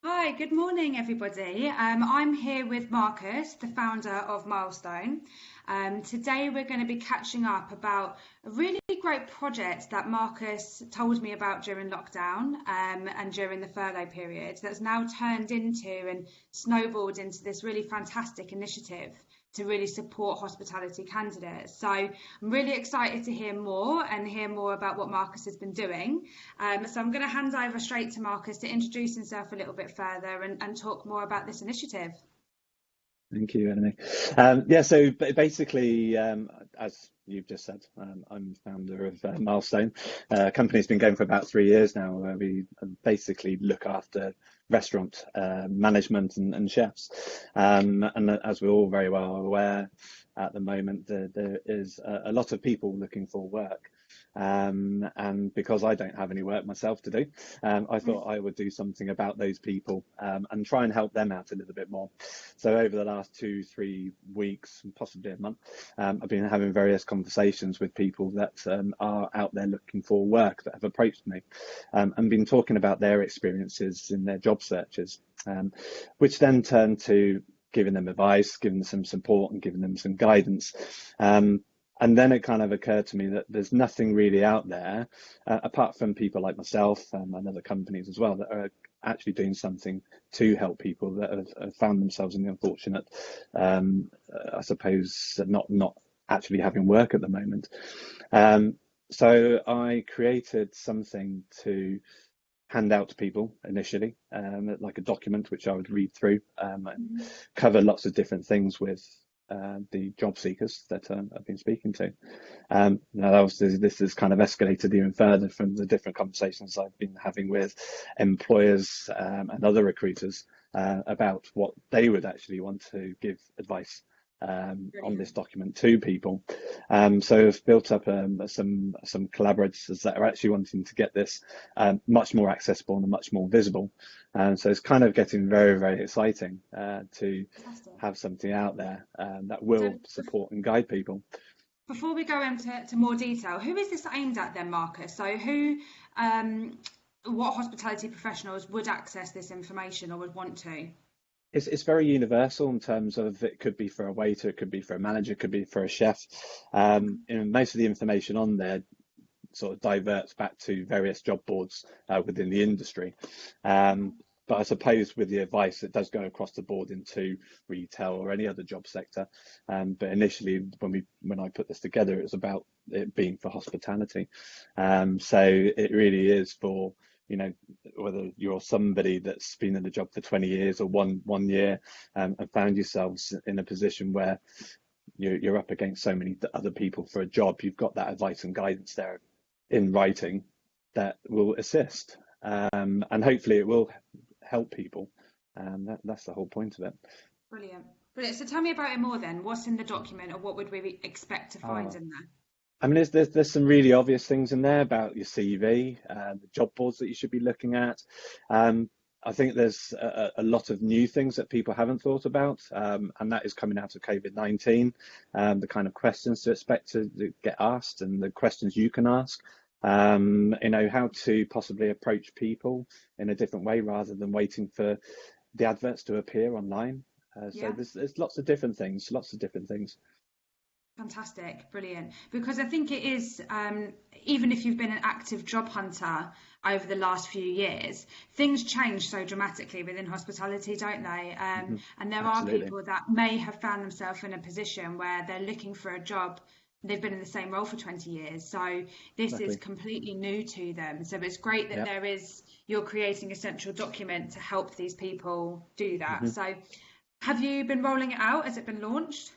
Hi, good morning, everybody. I'm here with Marcus, the founder of Milestone. Today, we're going to be catching up about a really great project that Marcus told me about during lockdown and during the furlough period that's now turned into and snowballed into this really fantastic initiative to really support hospitality candidates. So I'm really excited to hear more and hear more about what Marcus has been doing. So I'm going to hand over straight to Marcus to introduce himself a little bit further and talk more about this initiative. Thank you, Eleni. So basically, as you've just said, I'm founder of Milestone. Company's been going for about 3 years now, where we basically look after restaurant management and chefs. And as we're all very well aware, at the moment, there is a lot of people looking for work. And because I don't have any work myself to do, I thought I would do something about those people and try and help them out a little bit more. So over the last 2-3 weeks, possibly a month, I've been having various conversations with people that are out there looking for work that have approached me and been talking about their experiences in their job searches, which then turned to giving them advice, giving them some support and giving them some guidance. And then it kind of occurred to me that there's nothing really out there, apart from people like myself and other companies as well, that are actually doing something to help people that have found themselves in the unfortunate, I suppose, not actually having work at the moment. So I created something to hand out to people initially, like a document which I would read through and cover lots of different things with the job seekers that I've been speaking to. Now, this has kind of escalated even further from the different conversations I've been having with employers and other recruiters about what they would actually want to give advice on this document to people. So I've built up some collaborators that are actually wanting to get this much more accessible and much more visible. So it's kind of getting very, very exciting to have something out there that will support and guide people. Before we go into more detail, who is this aimed at then, Marcus? So what hospitality professionals would access this information or would want to? It's very universal in terms of it could be for a waiter, it could be for a manager, it could be for a chef. Most of the information on there sort of diverts back to various job boards within the industry. But I suppose with the advice, it does go across the board into retail or any other job sector. But initially, when I put this together, it was about it being for hospitality. So it really is for, whether you're somebody that's been in the job for 20 years or one year and found yourselves in a position where you're up against so many other people for a job, you've got that advice and guidance there in writing that will assist. And hopefully it will help people. That's the whole point of it. Brilliant. Brilliant. So tell me about it more then. What's in the document or what would we expect to find in there? I mean, there's some really obvious things in there about your CV, the job boards that you should be looking at. I think there's a lot of new things that people haven't thought about, and that is coming out of COVID-19, the kind of questions to expect to get asked and the questions you can ask. How to possibly approach people in a different way rather than waiting for the adverts to appear online. So there's lots of different things. Fantastic, brilliant. Because I think it is, even if you've been an active job hunter over the last few years, things change so dramatically within hospitality, don't they? And there are people that may have found themselves in a position where they're looking for a job. They've been in the same role for 20 years. So this is completely new to them. So it's great that you're creating a central document to help these people do that. So have you been rolling it out? Has it been launched?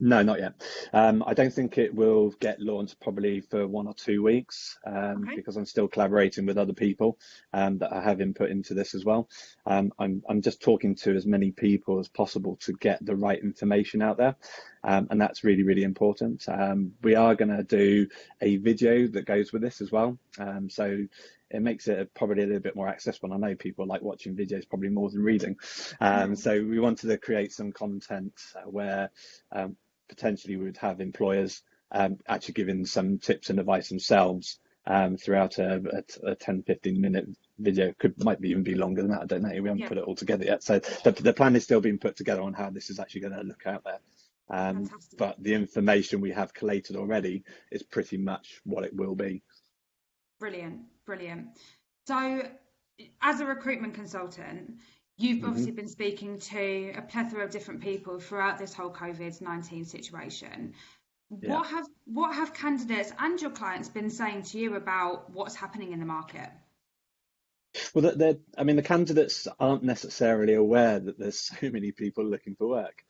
No, not yet. I don't think it will get launched probably for 1 or 2 weeks because I'm still collaborating with other people that I have input into this as well. I'm just talking to as many people as possible to get the right information out there, and that's really, really important. We are going to do a video that goes with this as well, so it makes it probably a little bit more accessible. I know people like watching videos probably more than reading, so we wanted to create some content where potentially we would have employers actually giving some tips and advice themselves throughout a 10-15 minute video. Might even be longer than that. I don't know. We haven't Yeah, put it all together yet. So the plan is still being put together on how this is actually going to look out there. fantastic. But the information we have collated already is pretty much what it will be. Brilliant, brilliant. So, as a recruitment consultant, you've obviously been speaking to a plethora of different people throughout this whole COVID-19 situation. Yeah. What have candidates and your clients been saying to you about what's happening in the market? Well, I mean, the candidates aren't necessarily aware that there's so many people looking for work,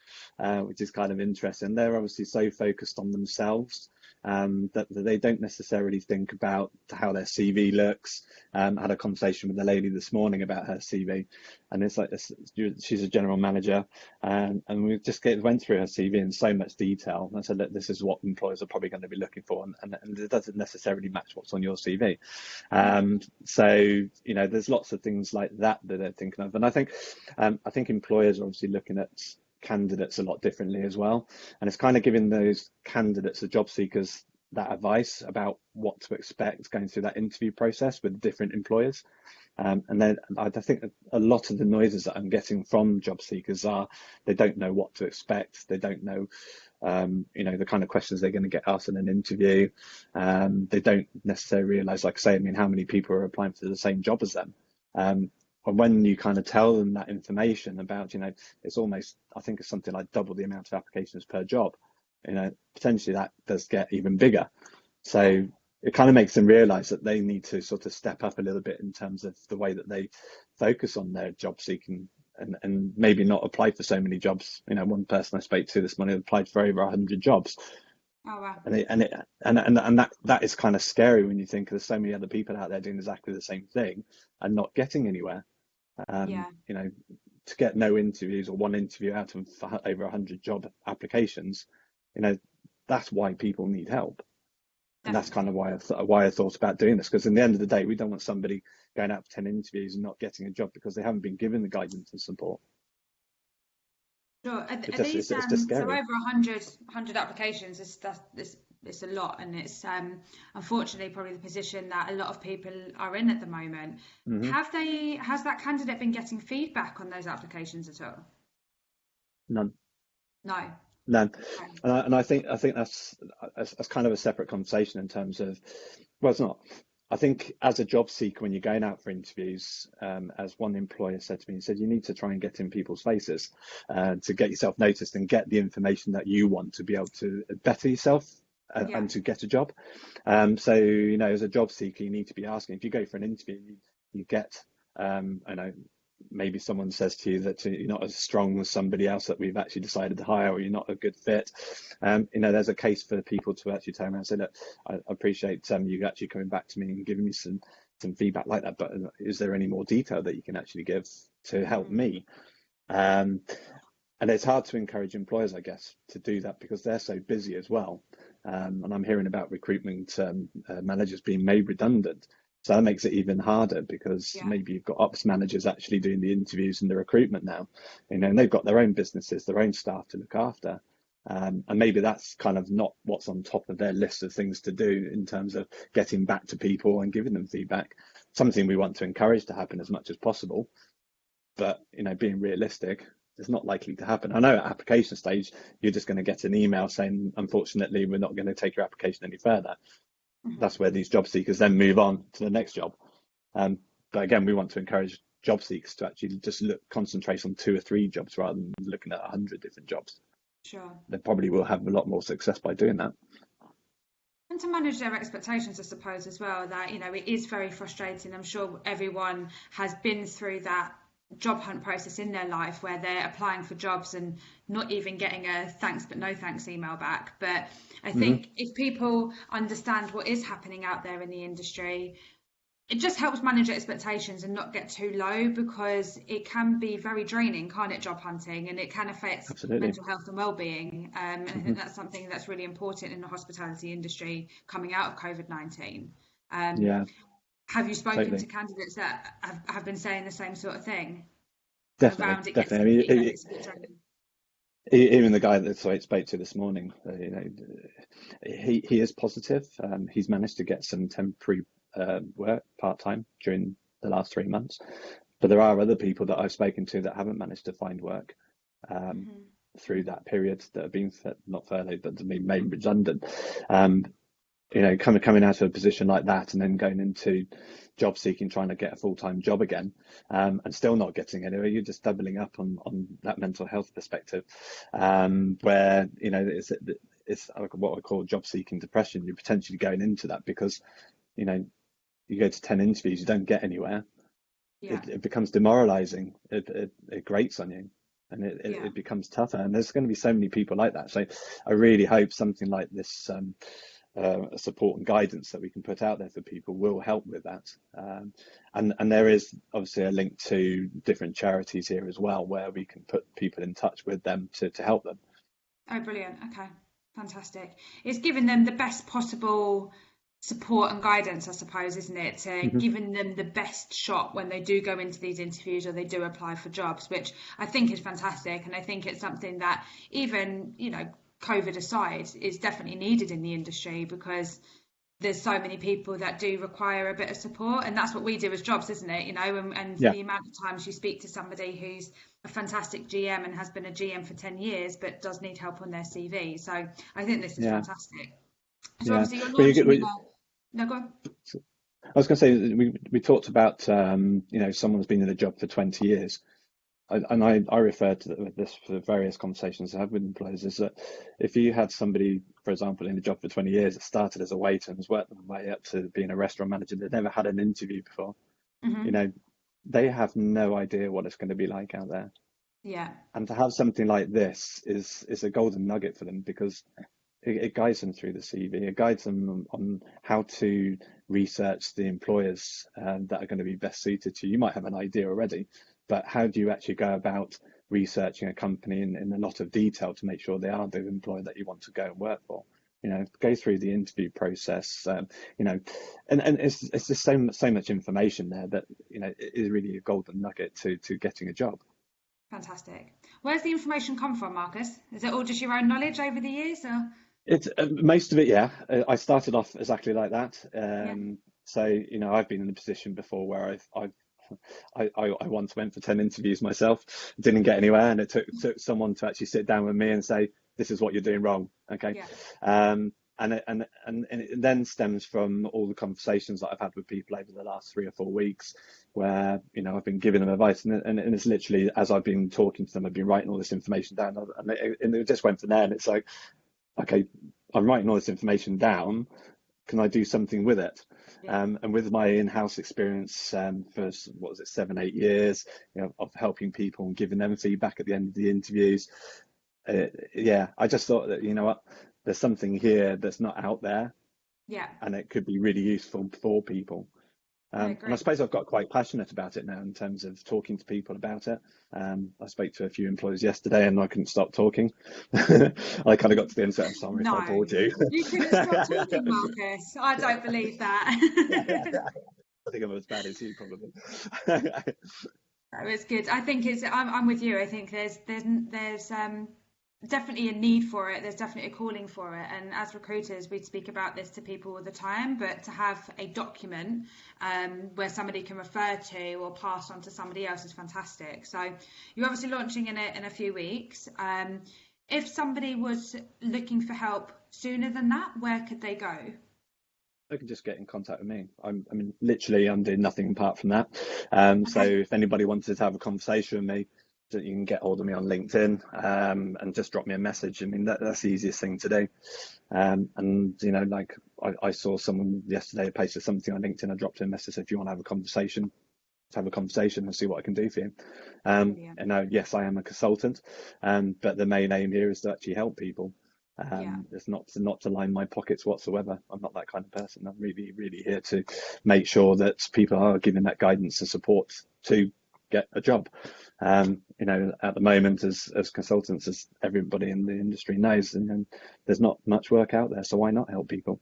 which is kind of interesting. They're obviously so focused on themselves that they don't necessarily think about how their CV looks. I had a conversation with a lady this morning about her CV, and it's like she's a general manager, and we just went through her CV in so much detail. And I said, look, this is what employers are probably going to be looking for, and it doesn't necessarily match what's on your CV. So, you know, there's lots of things like that they're thinking of. And I think employers are obviously looking at candidates a lot differently as well. And it's kind of giving those candidates, the job seekers, that advice about what to expect going through that interview process with different employers. And then I think a lot of the noises that I'm getting from job seekers are they don't know what to expect. They don't know, you know, the kind of questions they're going to get asked in an interview. They don't necessarily realize, like I say, I mean, how many people are applying for the same job as them. And when you kind of tell them that information about, you know, it's almost, I think it's something like double the amount of applications per job, you know, potentially that does get even bigger. So it kind of makes them realize that they need to sort of step up a little bit in terms of the way that they focus on their job seeking and maybe not apply for so many jobs. You know, one person I spoke to this morning applied for over 100 jobs. Oh wow. And that is kind of scary when you think there's so many other people out there doing exactly the same thing and not getting anywhere. Yeah. You know, to get no interviews or one interview out of over 100 job applications, you know, that's why people need help. And that's kind of why I thought about doing this, because in the end of the day, we don't want somebody going out for 10 interviews and not getting a job because they haven't been given the guidance and support. Sure. Are It's these just so scary. over 100 applications? It's a lot, and it's unfortunately probably the position that a lot of people are in at the moment. Has that candidate been getting feedback on those applications at all? None. No. None. Okay. And I think that's kind of a separate conversation in terms of, well, it's not. I think as a job seeker, when you're going out for interviews, as one employer said to me, he said, you need to try and get in people's faces to get yourself noticed and get the information that you want to be able to better yourself and to get a job. So, you know, as a job seeker, you need to be asking. If you go for an interview, you get, I know, maybe someone says to you that you're not as strong as somebody else that we've actually decided to hire, or you're not a good fit. You know, there's a case for people to actually turn around and say, look, I appreciate you actually coming back to me and giving me some feedback like that, but is there any more detail that you can actually give to help me? And it's hard to encourage employers, I guess, to do that because they're so busy as well. And I'm hearing about recruitment managers being made redundant. So that makes it even harder because maybe you've got ops managers actually doing the interviews and the recruitment now, you know, and they've got their own businesses, their own staff to look after. And maybe that's kind of not what's on top of their list of things to do in terms of getting back to people and giving them feedback, something we want to encourage to happen as much as possible. But, you know, being realistic, it's not likely to happen. I know at application stage, you're just going to get an email saying, unfortunately, we're not going to take your application any further. That's where these job seekers then move on to the next job. But again, we want to encourage job seekers to actually just concentrate on 2 or 3 jobs rather than looking at 100 different jobs. Sure. They probably will have a lot more success by doing that. And to manage their expectations, I suppose, as well, that, you know, it is very frustrating. I'm sure everyone has been through that job hunt process in their life where they're applying for jobs and not even getting a thanks but no thanks email back. But I think if people understand what is happening out there in the industry, it just helps manage expectations and not get too low, because it can be very draining, can't it, job hunting, and it can affect mental health and well-being. And I think that's something that's really important in the hospitality industry coming out of COVID-19. Have you spoken to candidates that have been saying the same sort of thing? Definitely. I mean, Even the guy that I spoke to this morning, he is positive. He's managed to get some temporary work part-time during the last 3 months, but there are other people that I've spoken to that haven't managed to find work through that period, that have been not furloughed but have been made redundant. Coming out of a position like that and then going into job seeking, trying to get a full-time job again, and still not getting anywhere, you're just doubling up on that mental health perspective, where it's what I call job seeking depression. You're potentially going into that because you go to 10 interviews, you don't get anywhere. It becomes demoralizing. It grates on you, and it becomes tougher, and there's going to be so many people like that. So I really hope something like this, support and guidance that we can put out there for people, will help with that. And there is obviously a link to different charities here as well, where we can put people in touch with them to help them. Oh, brilliant. Okay, fantastic. It's giving them the best possible support and guidance, I suppose, isn't it? Giving them the best shot when they do go into these interviews or they do apply for jobs, which I think is fantastic. And I think it's something that, even, COVID aside, is definitely needed in the industry, because there's so many people that do require a bit of support, and that's what we do as jobs, isn't it? And the amount of times you speak to somebody who's a fantastic GM and has been a GM for 10 years but does need help on their CV. So I think this is fantastic. So obviously you're launching no, go on. I was going to say, we talked about someone's been in a job for 20 years. I refer to this for various conversations I have with employers, is that if you had somebody, for example, in a job for 20 years that started as a waiter and has worked their way up to being a restaurant manager, they've never had an interview before, they have no idea what it's going to be like out there. Yeah. And to have something like this is a golden nugget for them, because it guides them through the CV. It guides them on how to research the employers that are going to be best suited to you. You might have an idea already, but how do you actually go about researching a company in a lot of detail to make sure they are the employer that you want to go and work for? Go through the interview process, and it's just so much information there that, it is really a golden nugget to getting a job. Fantastic. Where's the information come from, Marcus? Is it all just your own knowledge over the years, or? It's most of it, yeah. I started off exactly like that. So, I've been in a position before where I once went for 10 interviews myself, didn't get anywhere, and it took someone to actually sit down with me and say, this is what you're doing wrong. Okay. And it then stems from all the conversations that I've had with people over the last 3 or 4 weeks, where I've been giving them advice, and it's literally, as I've been talking to them, I've been writing all this information down, and it just went from there. And it's like, okay, I'm writing all this information down, can I do something with it? And with my in-house experience for 7, 8 years, of helping people and giving them feedback at the end of the interviews, I just thought that, what, there's something here that's not out there, and it could be really useful for people. And I suppose I've got quite passionate about it now in terms of talking to people about it. I spoke to a few employers yesterday and I couldn't stop talking. I kind of got to the end and said, I'm sorry if I bored you. You couldn't stop talking, Marcus. I don't believe that. I think I'm as bad as you, probably. It's good. I think I'm with you. I think there's definitely a need for it. There's definitely a calling for it. And as recruiters, we speak about this to people all the time, but to have a document where somebody can refer to or pass on to somebody else is fantastic. So you're obviously launching in a few weeks. If somebody was looking for help sooner than that, where could they go? They can just get in contact with me. I'm doing nothing apart from that. So if anybody wanted to have a conversation with me, you can get hold of me on LinkedIn, and just drop me a message. That's the easiest thing to do. I saw someone yesterday posted something on LinkedIn. I dropped him a message, if you want to have a conversation, let's have a conversation and see what I can do for you. Yes, I am a consultant, but the main aim here is to actually help people. It's not to line my pockets whatsoever. I'm not that kind of person. I'm really, really here to make sure that people are given that guidance and support to get a job. At the moment, as consultants, as everybody in the industry knows, and there's not much work out there, so why not help people?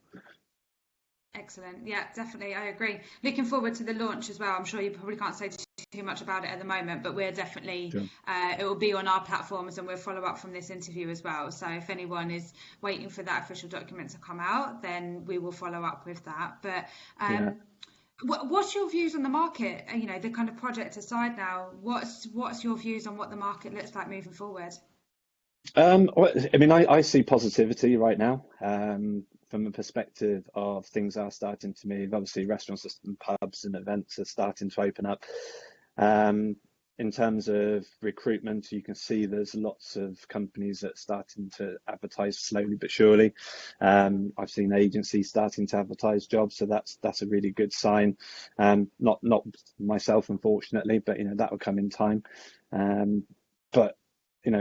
Excellent. Yeah, definitely. I agree. Looking forward to the launch as well. I'm sure you probably can't say too too much about it at the moment, but we're definitely, Sure. it will be on our platforms and we'll follow up from this interview as well. So if anyone is waiting for that official document to come out, then we will follow up with that. But Yeah. what's your views on the market? The kind of project aside now, what's your views on what the market looks like moving forward? Well, I mean, I see positivity right now, from the perspective of things are starting to move. Obviously, restaurants and pubs and events are starting to open up. In terms of recruitment, you can see there's lots of companies that are starting to advertise slowly but surely. I've seen agencies starting to advertise jobs, so that's a really good sign. Not myself, unfortunately, but that will come in time. But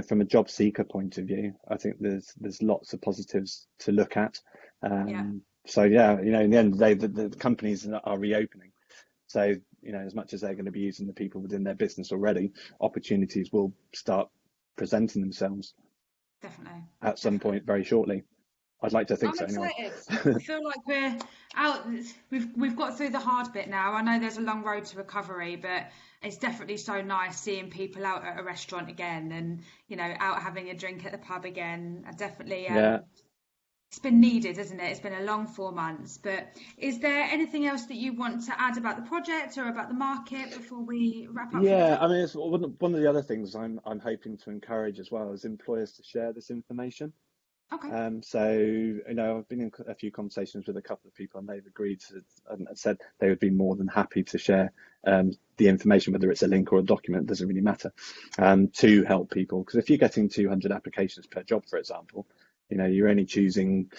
from a job seeker point of view, I think there's lots of positives to look at. So yeah, in the end of the day, the companies are reopening. So, as much as they're going to be using the people within their business already, opportunities will start presenting themselves. Definitely. At some point very shortly. I'd like to think I'm so anyway. excited. I feel like we're out. We've got through the hard bit now. I know there's a long road to recovery, but it's definitely so nice seeing people out at a restaurant again and, out having a drink at the pub again. I definitely, it's been needed, isn't it? It's been a long 4 months. But is there anything else that you want to add about the project or about the market before we wrap up? Yeah, I mean, it's one of the other things I'm hoping to encourage as well is employers to share this information. Okay. So, I've been in a few conversations with a couple of people and they've agreed to, and said they would be more than happy to share the information, whether it's a link or a document, doesn't really matter, to help people. Because if you're getting 200 applications per job, for example, you're only choosing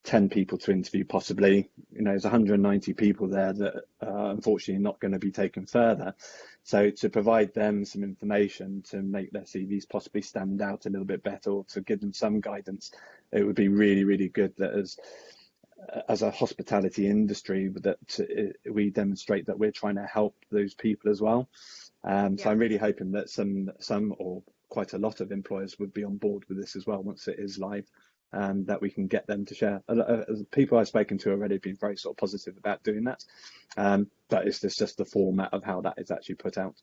10 people to interview possibly. There's 190 people there that are unfortunately not going to be taken further. So to provide them some information to make their CVs possibly stand out a little bit better, or to give them some guidance, it would be really, really good that as a hospitality industry that we demonstrate that we're trying to help those people as well. So I'm really hoping that some or quite a lot of employers would be on board with this as well once it is live. That we can get them to share. People I've spoken to already have been very sort of positive about doing that. But it's just the format of how that is actually put out.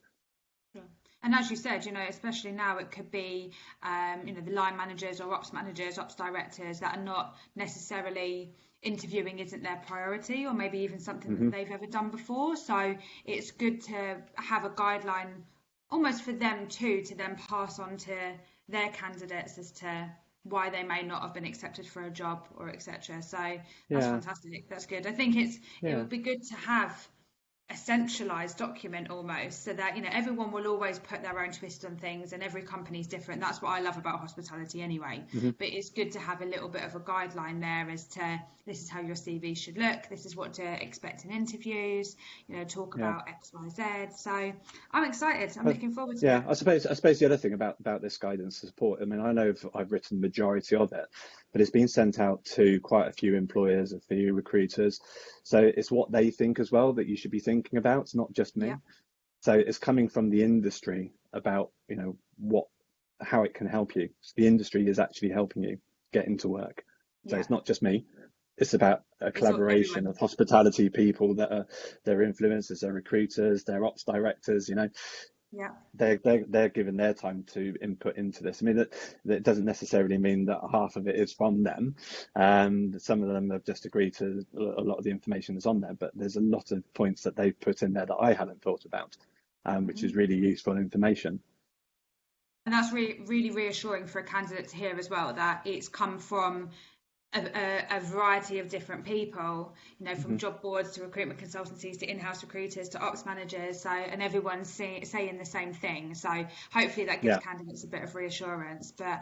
And as you said, especially now, it could be, the line managers or ops managers, ops directors that are not necessarily interviewing isn't their priority, or maybe even something that they've ever done before. So it's good to have a guideline almost for them too, to then pass on to their candidates as to why they may not have been accepted for a job or etc. So that's fantastic. That's good. I think it would be good to have a centralized document almost, so that everyone will always put their own twist on things and every company's different. That's what I love about hospitality anyway. But it's good to have a little bit of a guideline there as to this is how your CV should look, this is what to expect in interviews, talk about XYZ. So I'm excited. I'm looking forward to it. I suppose the other thing about this guidance and support, I mean, I know I've written the majority of it, but it's been sent out to quite a few employers, a few recruiters. So it's what they think as well that you should be thinking about. It's not just me. So it's coming from the industry about, how it can help you. So the industry is actually helping you get into work. So it's not just me. It's about a collaboration of hospitality people that are their influencers, their recruiters, their ops directors, they're given their time to input into this. I mean, that doesn't necessarily mean that half of it is from them. Some of them have just agreed to a lot of the information that's on there, but there's a lot of points that they've put in there that I hadn't thought about, which is really useful information. And that's really reassuring for a candidate to hear as well, that it's come from a variety of different people, from job boards to recruitment consultancies to in-house recruiters to ops managers. So, and everyone's saying the same thing. So hopefully that gives candidates a bit of reassurance. But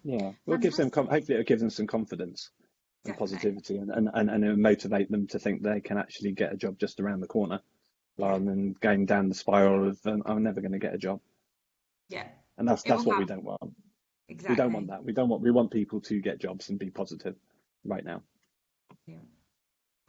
well, it gives them hopefully it gives them some confidence and positivity, and it'll motivate them to think they can actually get a job just around the corner, rather than going down the spiral of I'm never going to get a job. And that's what we don't want. Exactly. We don't want that. We want people to get jobs and be positive right now.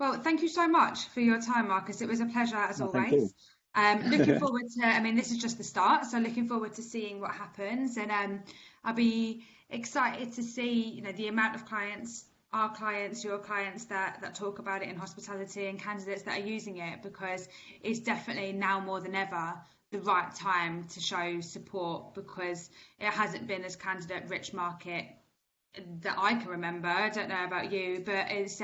Well, thank you so much for your time, Marcus. It was a pleasure as always. Looking forward to, this is just the start, so looking forward to seeing what happens. And I'll be excited to see, the amount of clients, our clients, your clients that talk about it in hospitality, and candidates that are using it, because it's definitely now more than ever the right time to show support, because it hasn't been as candidate rich market that I can remember. I don't know about you, but it's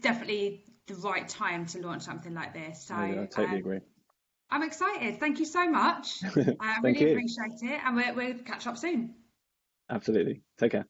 definitely the right time to launch something like this. So I totally agree. I'm excited. Thank you so much. I Thank really you. appreciate it, and we'll catch up soon. Absolutely. Take care.